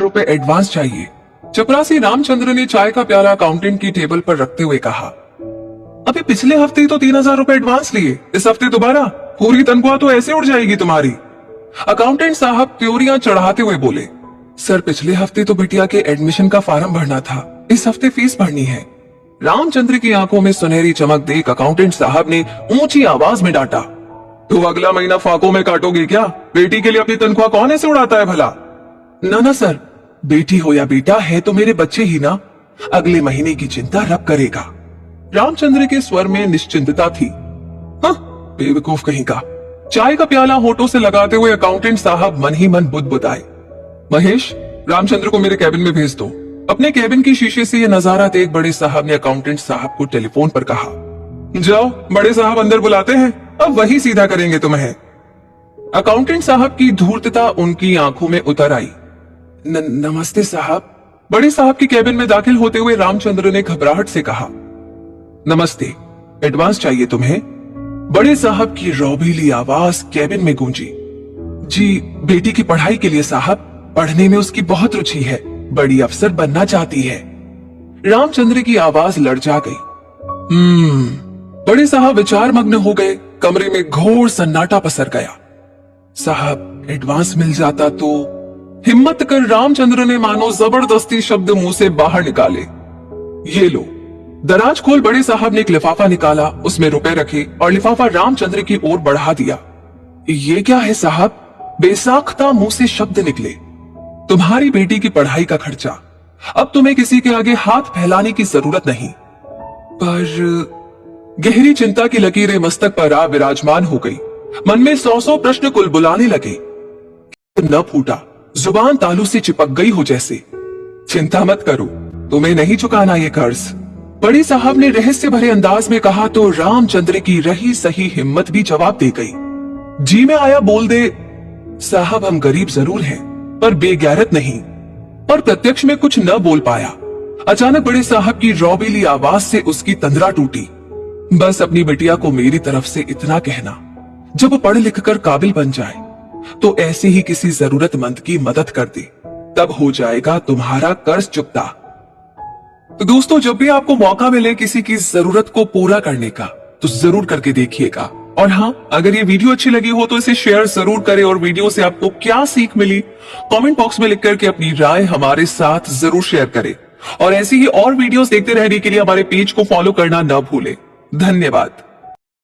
रुपए एडवांस चाहिए। चपरासी रामचंद्र ने चाय का प्याला अकाउंटेंट की टेबल पर रखते हुए कहा, अभी पिछले हफ्ते ही तो 3000 रुपए एडवांस लिए, इस हफ्ते दोबारा? पूरी तनख्वाह तो ऐसे उड़ जाएगी तुम्हारी। अकाउंटेंट साहब त्योरियां चढ़ाते हुए बोले, सर पिछले हफ्ते तो बिटिया के एडमिशन का फार्म भरना था, इस हफ्ते फीस भरनी है। रामचंद्र की आंखों में सुनहरी चमक देख अकाउंटेंट साहब ने ऊंची आवाज में डांटा, तो अगला महीना फाकों में काटोगे क्या? बेटी के लिए अपनी तनख्वाह कौन ऐसे उड़ाता है भला? ना सर, बेटी हो या बेटा है तो मेरे बच्चे ही ना, अगले महीने की चिंता रब करेगा। रामचंद्र के स्वर में निश्चिंतता थी। हाँ, बेवकूफ कहीं का। चाय का प्याला होठों से लगाते हुए अकाउंटेंट साहब मन ही मन बुदबुदाए, महेश, रामचंद्र को मेरे कैबिन में भेज दो। अपने कैबिन की शीशे से यह नजारा देख बड़े साहब ने अकाउंटेंट साहब को टेलीफोन पर कहा, जाओ, बड़े साहब अंदर बुलाते हैं, अब वही सीधा करेंगे तुम्हें। अकाउंटेंट साहब की धूर्तता उनकी आंखों में उतर आई। नमस्ते साहब। बड़े साहब की कैबिन में दाखिल होते हुए रामचंद्र ने घबराहट से कहा, नमस्ते, एडवांस चाहिए तुम्हें? बड़े साहब की रौबीली आवाज कैबिन में गूंजी। जी, बेटी की पढ़ाई के लिए साहब, पढ़ने में उसकी बहुत रुचि है, बड़ी अफसर बनना चाहती है। रामचंद्र की आवाज लड़जा गई। बड़े साहब विचार मग्न हो गए। कमरे में घोर सन्नाटा पसर गया। साहब, एडवांस मिल जाता तो? हिम्मत कर रामचंद्र ने मानो जबरदस्ती शब्द मुंह से बाहर निकाले। ये लो। दराज खोल बड़े साहब ने एक लिफाफा निकाला, उसमें रुपए रखे और लिफाफा रामचंद्र की ओर बढ़ा दिया। ये क्या है साहब? बेसाख्ता मुंह से शब्द निकले। तुम्हारी बेटी की पढ़ाई का खर्चा। अब तुम्हें किसी के आगे हाथ फैलाने की जरूरत नहीं। पर गहरी चिंता की लकीरें मस्तक पर आ विराजमान हो गई। मन में 100 प्रश्न कुलबुलाने लगे। न फूटा, जुबान तालू से चिपक गई हो जैसे। चिंता मत करो, तुम्हें नहीं चुकाना ये कर्ज। बड़ी साहब ने रहस्य भरे अंदाज में कहा तो रामचंद्र की रही सही हिम्मत भी जवाब दे गई। जी में आया बोल दे, साहब हम गरीब जरूर हैं, पर बेगैरत नहीं। पर प्रत्यक्ष में कुछ न बोल पाया। अचानक बड़े साहब की रौबीली आवाज से उसकी तंद्रा टूटी। बस अपनी बिटिया को मेरी तरफ से इतना कहना, जब वो पढ़ लिख कर काबिल बन जाए तो ऐसे ही किसी जरूरतमंद की मदद कर दे, तब हो जाएगा तुम्हारा कर्ज चुकता। तो दोस्तों, जब भी आपको मौका मिले किसी की जरूरत को पूरा करने का, तो जरूर करके देखिएगा। और हाँ, अगर ये वीडियो अच्छी लगी हो तो इसे शेयर जरूर करें और वीडियो से आपको क्या सीख मिली कमेंट बॉक्स में लिख करके अपनी राय हमारे साथ जरूर शेयर करें। और ऐसी ही और वीडियोस देखते रहने के लिए हमारे पेज को फॉलो करना न भूलें। धन्यवाद।